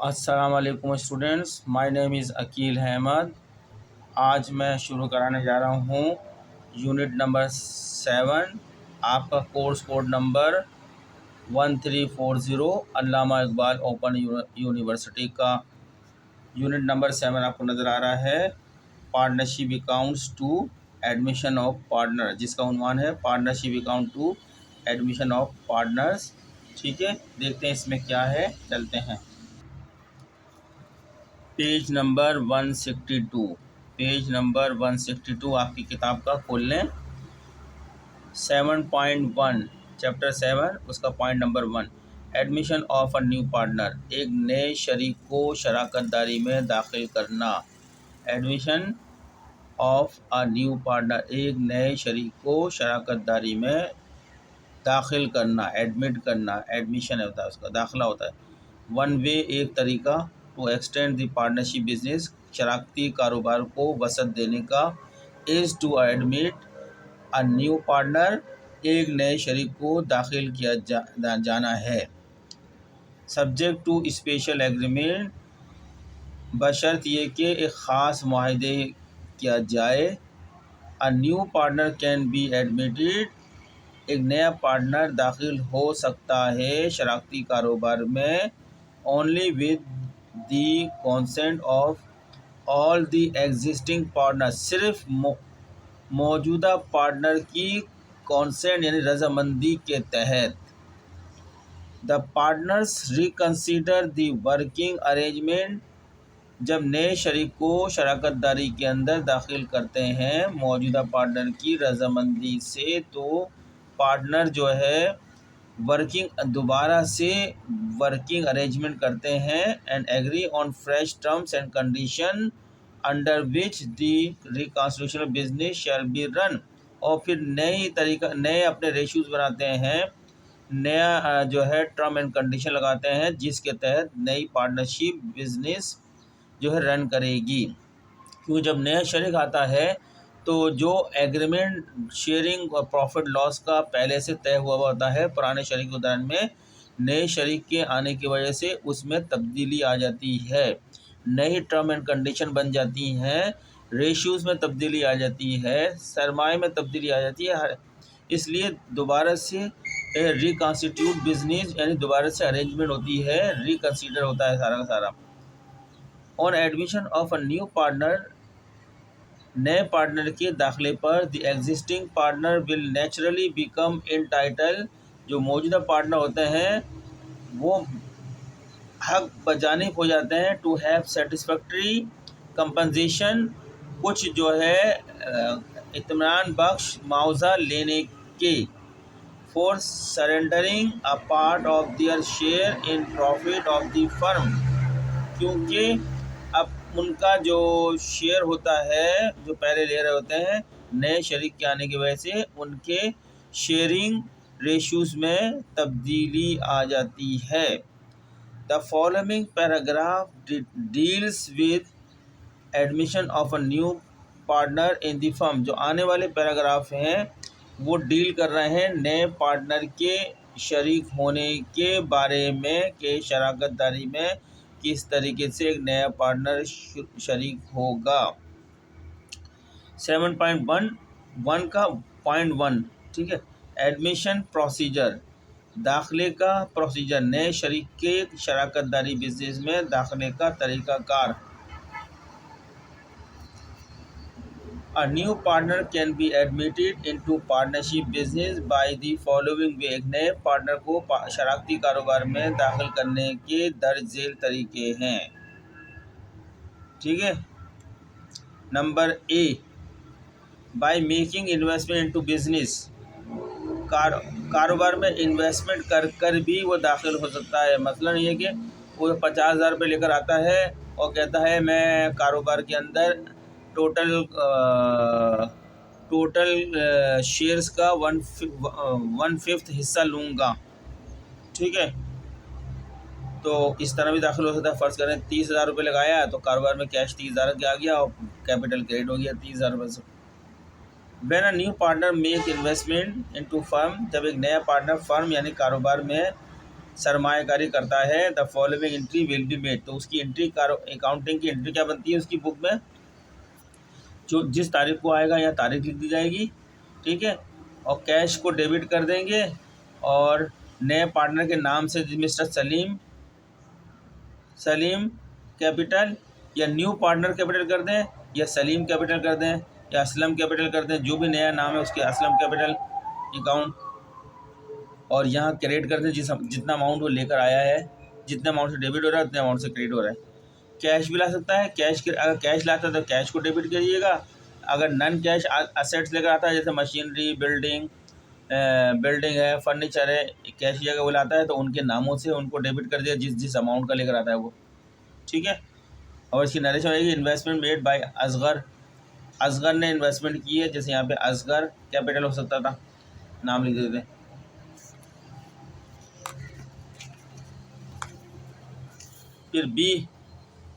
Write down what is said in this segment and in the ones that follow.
अस्सलाम वालेकुम students, my name is Aqeel Ahmad. आज मैं शुरू कराने जा रहा हूँ यूनिट नंबर 7। आपका course code number 1340 Allama Iqbal open university का यूनिट नंबर 7 आपको नज़र आ रहा है। Partnership accounts to admission of partner, जिसका उन्वान है partnership account to admission of partners. ठीक है, देखते हैं इसमें क्या है, चलते हैं। पेज नंबर 162, पेज नंबर 162 आपकी किताब का खोल लें। 7.1 चैप्टर 7 उसका point number 1, admission of a new partner, एक नए शरीक को शराकतदारी में दाखिल करना। Admission of a new partner, एक नए शरीक को शराकतदारी में दाखिल करना, एडमिट करना, एडमिशन होता है उसका दाखिला होता है। वन वे, एक तरीका, to extend the partnership business, शराकती कारोबार को वसअत देने का, is to admit a new partner, एक नए शरीक को दाखिल किया जाना है। सब्जेक्ट टू स्पेशल एग्रीमेंट, बशर्त ये कि एक ख़ास मुआहदे किया जाए। A new partner can be admitted, एक नया पार्टनर दाखिल हो सकता है शराकती कारोबार में, only with the consent of all the existing partner, सिर्फ मौजूदा पार्टनर की कंसेंट यानी रजामंदी के तहत। The partners reconsider the working arrangement, जब नए शरीक को शराकतदारी के अंदर दाखिल करते हैं मौजूदा पार्टनर की रजामंदी से, तो पार्टनर जो है दोबारा से वर्किंग अरेंजमेंट करते हैं and agree on fresh terms and condition under which the reconstitutional business shall be run, और फिर नए अपने रेशूज़ बनाते हैं, नया जो है टर्म एंड कंडीशन लगाते हैं जिसके तहत नई पार्टनरशिप बिजनेस जो है रन करेगी। क्योंकि जब नया शरीक आता है तो जो एग्रीमेंट शेयरिंग और प्रॉफिट लॉस का पहले से तय हुआ होता है, पुराने शरीक उदाहरण में नए शरीक के आने की वजह से उसमें तब्दीली आ जाती है, नई टर्म एंड कंडीशन बन जाती हैं, रेशियोज़ में तब्दीली आ जाती है, सरमाए में तब्दीली आ जाती है। इसलिए दोबारा से रिकॉन्स्टिट्यूट बिजनेस यानी दोबारा से अरेंजमेंट होती है, रिकन्सिडर होता है सारा का सारा। On admission of a new partner, नए पार्टनर के दाखिले पर the existing partner will naturally become entitle, जो मौजूदा पार्टनर होते हैं वो हक बजानिब हो जाते हैं टू हैव सेटिस्फैक्ट्री कंपनसेशन, कुछ जो है इत्मीनान बख्श मुआवजा लेने के, for surrendering a part of their share in profit of the firm, क्योंकि अब उनका जो शेयर होता है जो पहले ले रहे होते हैं, नए शरीक के आने की वजह से उनके शेयरिंग रेशूज़ में तब्दीली आ जाती है। The following paragraph deals with admission of a new partner in the firm, जो आने वाले पैराग्राफ हैं वो डील कर रहे हैं नए पार्टनर के शरीक होने के बारे में कि शराकतदारी में किस तरीके से एक नया पार्टनर शरीक होगा। 7.1 का पॉइंट 1, ठीक है। एडमिशन प्रोसीजर, दाखिले का प्रोसीजर, नए शरीक के शराकतदारी बिजनेस में दाखिले का तरीक़ाकार। A new partner can be admitted into partnership business by the following way, एक नए पार्टनर को शराकती कारोबार में दाखिल करने के दर्ज झेल तरीके हैं, ठीक है। Number A, by making investment into business, कारोबार में इन्वेस्टमेंट कर भी वो दाखिल हो सकता है। मसलन ये कि वो 50,000 रुपये लेकर आता है और कहता है मैं कारोबार के अंदर टोटल शेयर्स का 1/5 हिस्सा लूँगा, ठीक है। तो इस तरह भी दाखिल हो सकता है। फ़र्ज़ करें 30,000 रुपये लगाया तो कारोबार में कैश 30,000 के आ गया और कैपिटल क्रेडिट हो गया 30,000 रुपये से। When a new partner make investment into firm, जब एक नया पार्टनर फर्म यानी कारोबार में सरमायाकारी करता है, the following entry will be made, तो उसकी एंट्री अकाउंटिंग की एंट्री क्या बनती है उसकी बुक में, जो जिस तारीख को आएगा या तारीख लिख दी जाएगी, ठीक है। और कैश को डेबिट कर देंगे और नए पार्टनर के नाम से मिस्टर सलीम कैपिटल या न्यू पार्टनर कैपिटल कर दें या सलीम कैपिटल कर दें या असलम कैपिटल कर दें, जो भी नया नाम है उसके असलम कैपिटल अकाउंट, और यहाँ क्रेडिट कर दें जितना अमाउंट वो लेकर आया है, जितने अमाउंट से डेबिट हो रहा है उतने अमाउंट से क्रेडिट हो रहा है। कैश भी ला सकता है, अगर कैश लाता है तो कैश को डेबिट करिएगा, अगर नन कैश असेट्स लेकर आता है जैसे मशीनरी, बिल्डिंग है, फर्नीचर है, कैश जगह वो लाता है तो उनके नामों से उनको डेबिट कर दिया जिस अमाउंट का लेकर आता है वो, ठीक है। और इसकी नरेशन होगी इन्वेस्टमेंट मेड बाय असगर ने इन्वेस्टमेंट की है, जैसे यहाँ पे असगर कैपिटल हो सकता था, नाम लिख देते। फिर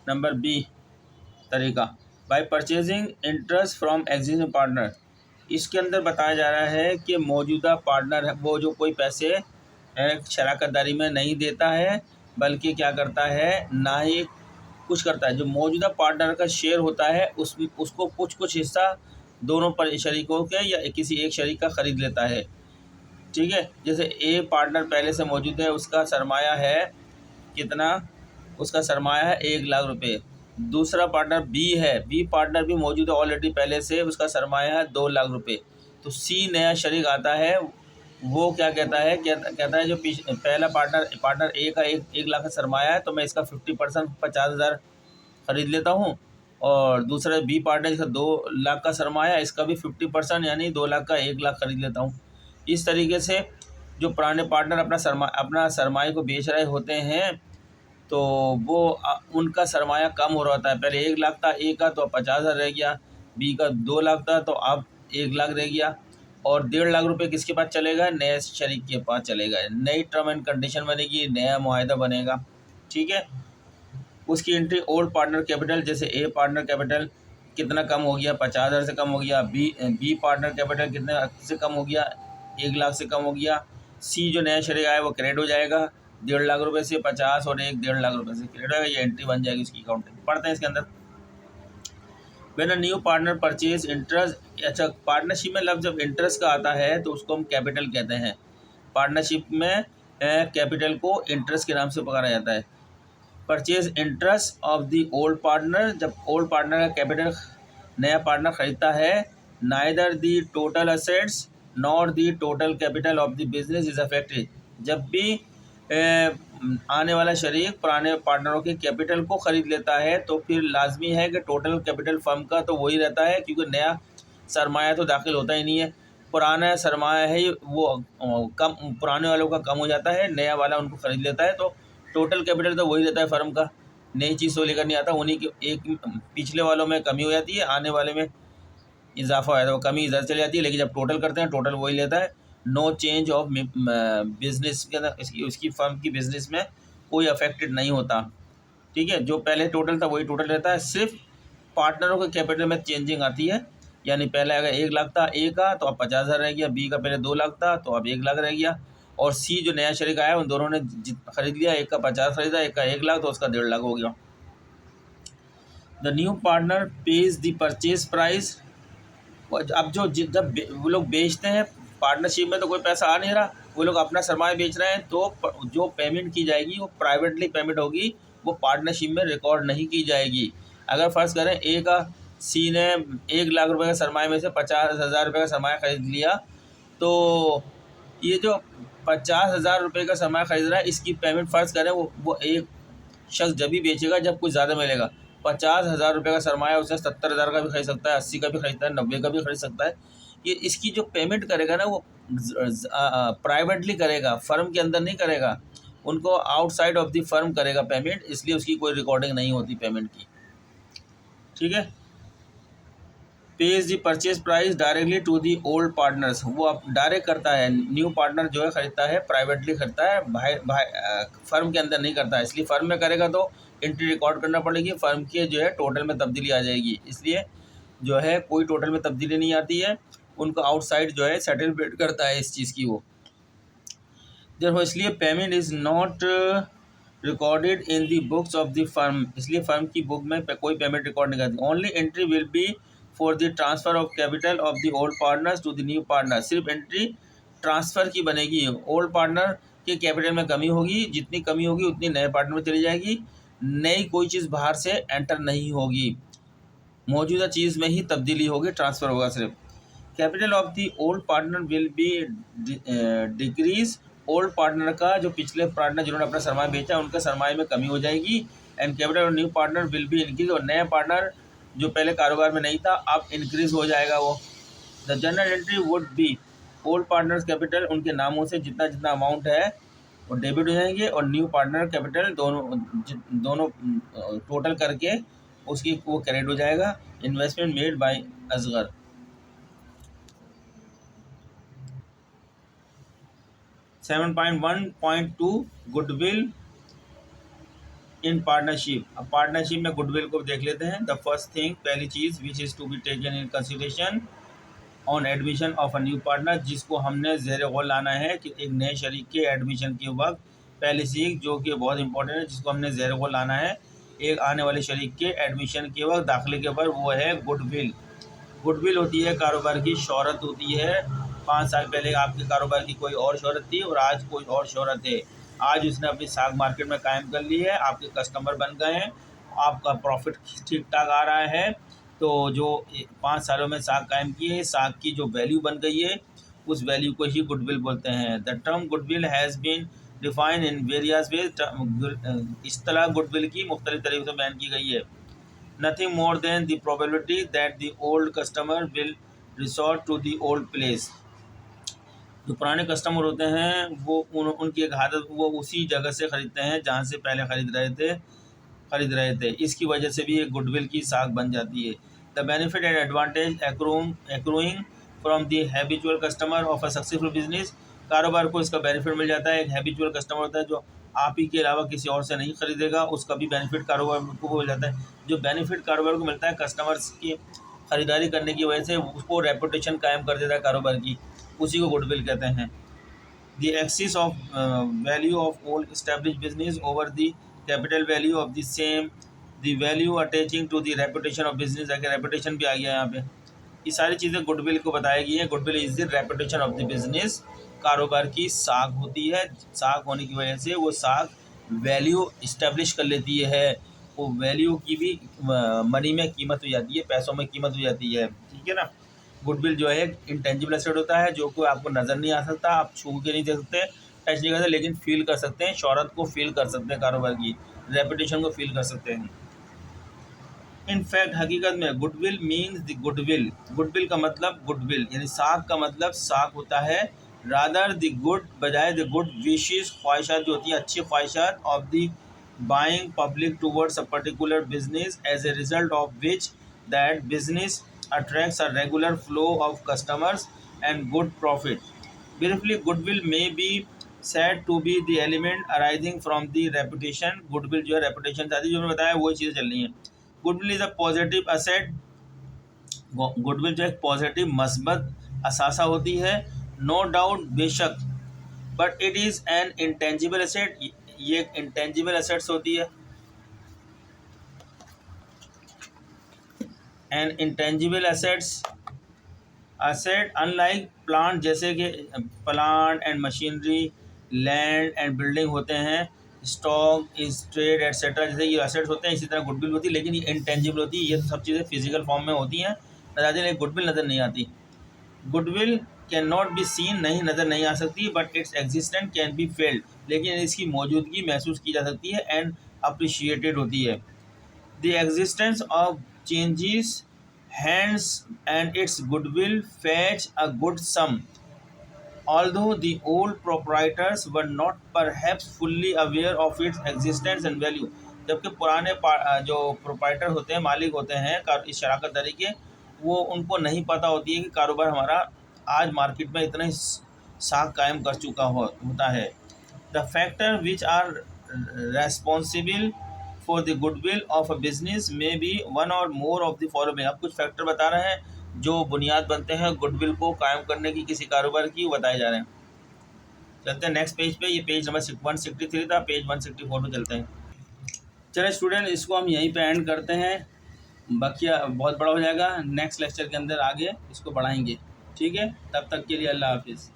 नंबर बी तरीका, bye purchasing interest from existing partner. इसके अंदर बताया जा रहा है कि मौजूदा पार्टनर है वो जो कोई पैसे शराकतदारी में नहीं देता है, बल्कि क्या करता है, ना ही कुछ करता है, जो मौजूदा पार्टनर का शेयर होता है उसको कुछ हिस्सा दोनों पर शरीकों के या किसी एक शरीक का ख़रीद लेता है, ठीक है। जैसे ए पार्टनर पहले से मौजूद है, उसका सरमाया है कितना, उसका सरमाया है 1 लाख रुपए। दूसरा पार्टनर बी है, बी पार्टनर भी मौजूद है ऑलरेडी पहले से, उसका सरमाया है 2 लाख रुपए। तो सी नया शरीक आता है, वो क्या कहता है, कहता है जो पहला पार्टनर ए का 1 लाख का सरमाया है तो मैं इसका 50% 50,000 खरीद लेता हूँ, और दूसरा बी पार्टनर जिसका 2 लाख का सरमाया है इसका भी 50% यानी 2 लाख का 1 लाख खरीद लेता हूँ। इस तरीके से जो पुराने पार्टनर अपना सरमाए को बेच रहे होते हैं तो वो उनका सरमाया कम हो रहा होता है, पहले 1 लाख था ए का तो अब 50,000 रह गया, बी का 2 लाख था तो अब 1 लाख रह गया, और 1.5 लाख रुपए किसके पास चलेगा, नए शरीक के पास चलेगा, नई टर्म एंड कंडीशन बनेगी, नया मुआहदा बनेगा, ठीक है। उसकी एंट्री ओल्ड पार्टनर कैपिटल, जैसे ए पार्टनर कैपिटल कितना कम हो गया, 50,000 से कम हो गया, बी पार्टनर कैपिटल कितने से कम हो गया, 1 लाख से कम हो गया, सी जो नया शरीक आया वो क्रेडिट हो जाएगा 1.5 लाख रुपए से, 50 और 1.5 लाख रुपए से क्रेडिट होगा, ये एंट्री बन जाएगी उसकी अकाउंटिंग। पढ़ते हैं इसके अंदर, when a new partner purchase interest, अच्छा पार्टनरशिप में लफ्ज़ जब इंटरेस्ट का आता है तो उसको हम कैपिटल कहते हैं, पार्टनरशिप में कैपिटल को इंटरेस्ट के नाम से पुकारा जाता है। Purchase interest of the old partner, जब ओल्ड पार्टनर का कैपिटल नया पार्टनर खरीदता है, neither the total assets nor the total capital of the business is affected, जब भी आने वाला शरीक पुराने पार्टनरों के कैपिटल को ख़रीद लेता है तो फिर लाजमी है कि टोटल कैपिटल फर्म का तो वही रहता है, क्योंकि नया सरमाया तो दाखिल होता ही नहीं है, पुराना सरमाया है वो कम, पुराने वालों का कम हो जाता है, नया वाला उनको ख़रीद लेता है, तो टोटल कैपिटल तो वही रहता है फर्म का, नई चीज़ तो लेकर नहीं आता, उन्हीं की एक पिछले वालों में कमी हो जाती है, आने वाले में इजाफा हो जाता है, वो कमी इधर चली जाती है, लेकिन जब टोटल करते हैं टोटल वही लेता है। नो चेंज ऑफ बिजनेस के अंदर उसकी फर्म की बिजनेस में कोई अफेक्टेड नहीं होता, ठीक है, जो पहले टोटल था वही टोटल रहता है, सिर्फ पार्टनरों के कैपिटल में चेंजिंग आती है, यानी पहले अगर 1 लाख था ए का तो अब 50,000 रह गया, बी का पहले 2 लाख था तो अब 1 लाख रह गया, और सी जो नया शरीक आया उन दोनों ने खरीद लिया, एक का 50 खरीदा, एक का 1 लाख, तो उसका 1.5 लाख हो गया। The new partner page the purchase price, अब जब वो लोग बेचते हैं पार्टनरशिप में तो कोई पैसा आ नहीं रहा, वो लोग अपना सरमाया बेच रहे हैं, तो जो पेमेंट की जाएगी वो प्राइवेटली पेमेंट होगी, वो पार्टनरशिप में रिकॉर्ड नहीं की जाएगी। अगर फ़र्ज़ करें ए का सी ने 1 लाख रुपए का सरमाए में से 50,000 रुपये का सरमाया ख़रीद लिया, तो ये जो 50,000 रुपये का सरमाया ख़रीद रहा है इसकी पेमेंट फ़र्ज़ करें वो एक शख्स जब भी बेचेगा जब कुछ ज़्यादा मिलेगा, 50,000 रुपये का सरमाया उसने 70,000 का भी खरीद सकता है, 80 का भी खरीदता है, 90 का भी खरीद सकता है। ये इसकी जो पेमेंट करेगा ना वो प्राइवेटली करेगा, फर्म के अंदर नहीं करेगा, उनको आउटसाइड ऑफ द फर्म करेगा पेमेंट, इसलिए उसकी कोई रिकॉर्डिंग नहीं होती पेमेंट की, ठीक है। Pays the purchase price directly to the old partners, वो अब डायरेक्ट करता है, न्यू पार्टनर जो है ख़रीदता है प्राइवेटली खरीदता है, फर्म के अंदर नहीं करता है, इसलिए फर्म में करेगा तो एंट्री रिकॉर्ड करना पड़ेगी, फर्म के जो है टोटल में तब्दीली आ जाएगी, इसलिए जो है कोई टोटल में तब्दीली नहीं आती है, उनको आउटसाइड जो है सेटलमेंट करता है इस चीज़ की वो। देखो इसलिए payment is not recorded in the books of the firm, इसलिए फर्म की बुक में कोई पेमेंट रिकॉर्ड नहीं करती। Only entry will be for the transfer of capital of the old partners to the new partner, सिर्फ entry transfer की बनेगी। Old partner के कैपिटल में कमी होगी, जितनी कमी होगी उतनी नए पार्टनर में चली जाएगी, नई कोई चीज़ बाहर से एंटर नहीं होगी, मौजूदा चीज़ में ही तब्दीली होगी, ट्रांसफ़र होगा सिर्फ। Capital of the old partner will be decrease, old partner का जो पिछले पार्टनर जिन्होंने अपना सरमाया बेचा उनका सरमाए में कमी हो जाएगी। And capital of new partner will be increase, और नया पार्टनर जो पहले कारोबार में नहीं था अब इंक्रीज हो जाएगा वो। The general entry would be old partners capital, उनके नामों से जितना जितना अमाउंट है वो डेबिट हो जाएंगे, और न्यू पार्टनर कैपिटल दोनों टोटल करके उसकी वो क्रेडिट हो जाएगा। Investment made by Asgar. 7.1.2 goodwill in partnership. अब पार्टनरशिप में गुडविल को देख लेते हैं। द फर्स्ट थिंग, पहली चीज़ which is to be taken in consideration on admission of a new partner, जिसको हमने ज़ेर गौर लाना है कि एक नए शरीक के एडमिशन के वक्त पहली चीज़ जो कि बहुत इंपॉर्टेंट है जिसको हमने ज़ेर गौर लाना है एक आने वाले शरीक के एडमिशन के वक्त दाखिले के ऊपर, वो है गुडविल। गुडविल होती है कारोबार की शोहरत होती है। 5 साल पहले आपके कारोबार की कोई और शोहरत थी और आज कोई और शोहरत है। आज उसने अपनी साख मार्केट में कायम कर ली है, आपके कस्टमर बन गए हैं, आपका प्रॉफिट ठीक ठाक आ रहा है। तो जो 5 सालों में साख कायम की है, साख की जो वैल्यू बन गई है उस वैल्यू को ही गुडविल बोलते हैं। The term goodwill has been define in various ways, इस्तेलाह गुडविल की मुख्तलिफ तरीक़ों से बयान की गई है। Nothing more than the probability that the old customer will resort to the old place. जो पुराने कस्टमर होते हैं वो उनकी एक आदत, वो उसी जगह से ख़रीदते हैं जहाँ से पहले ख़रीद रहे थे। इसकी वजह से भी एक गुडविल की साख बन जाती है। The benefit and advantage accruing from the habitual customer of a successful business, कारोबार को इसका बेनिफिट मिल जाता है। एक हैबिचुअल कस्टमर होता है जो आप ही के अलावा किसी और से नहीं ख़रीदेगा, उसका भी बेनिफिट कारोबार को मिल जाता है। जो बेनिफिट कारोबार को मिलता है कस्टमर्स की ख़रीदारी करने की वजह से, उसको रेपुटेशन कायम कर देता है कारोबार की, उसी को गुडविल कहते हैं। The excess of value of old established business over the capital value of the same, the value attaching to the reputation of business, अगर रेपुटेशन भी आ गया यहाँ पे, ये सारी चीज़ें गुडविल को बताई गई हैं। Goodwill is the reputation of the business, कारोबार की साख होती है। साख होने की वजह से वो साख वैल्यू इस्टेब्लिश कर लेती है, वो वैल्यू की भी मनी में कीमत हो जाती है, पैसों में कीमत हो जाती है, ठीक है ना। गुडविल जो है इंटेंजिबल एसेट होता है जो कि आपको नज़र नहीं आ सकता, आप छू के नहीं देख सकते, टच नहीं कर सकते, लेकिन फील कर सकते हैं, शोहरत को फील कर सकते हैं, कारोबार की रेपुटेशन को फील कर सकते हैं। इनफैक्ट हकीकत में goodwill means the goodwill, goodwill का मतलब गुडविल यानी साख का मतलब साख होता है। रादर द गुड, बजाय द गुड विशेष ख्वाहिशात जो होती हैं, अच्छी ख्वाहिशात of the buying public towards a particular business as a result of which that business attracts a regular flow of customers and good profit. Briefly, goodwill may be said to be the element arising from the reputation. Goodwill जो है reputation से आती है, जो मैंने बताया वही चीज़ें चल रही हैं। Goodwill is a positive asset. Goodwill जो एक पॉजिटिव मस्बत असासा होती है, नो डाउट, बेशक, but it is an intangible asset, ये एक इंटेंजिबल एसेट्स होती है। And intangible asset unlike plant, जैसे कि plant and machinery, land and building होते हैं, स्टॉक, ट्रेड एट्सेट्रा, जैसे ये एसेट्स होते हैं, इसी तरह गुडविल होती है, लेकिन ये इंटेंजिबल होती है। ये तो सब चीज़ें फिजिकल फॉर्म में होती हैं, नजर आती है, गुडविल नज़र नहीं आती। Goodwill can not be seen, नहीं नज़र नहीं आ सकती, but its existence can be failed, लेकिन इसकी मौजूदगी महसूस की जा सकती है एंड अप्रिशिएटेड होती है। The existence of changes hands and its goodwill fetch a good sum, although the old proprietors were not perhaps fully aware of its existence and value. जबकि पुराने जो प्रोप्राइटर होते हैं, मालिक होते हैं इस शराकत दारी के, वो उनको नहीं पता होती है कि कारोबार हमारा आज मार्केट में इतना ही साख कायम कर चुका होता है। The factor which are responsible for the goodwill of a business may be one or more of the following. अब कुछ फैक्टर बता रहे हैं जो बुनियाद बनते हैं गुडविल को कायम करने की किसी कारोबार की, बताए जा रहे हैं। चलते हैं नेक्स्ट पेज पे। ये पेज नंबर 163 था, पेज 164 पे चलते हैं। चलिए स्टूडेंट, इसको हम यहीं पे एंड करते हैं, बकिया बहुत बड़ा हो जाएगा, नेक्स्ट लेक्चर के अंदर आगे इसको बढ़ाएंगे। ठीक है, तब तक के लिए अल्लाह हाफिज़।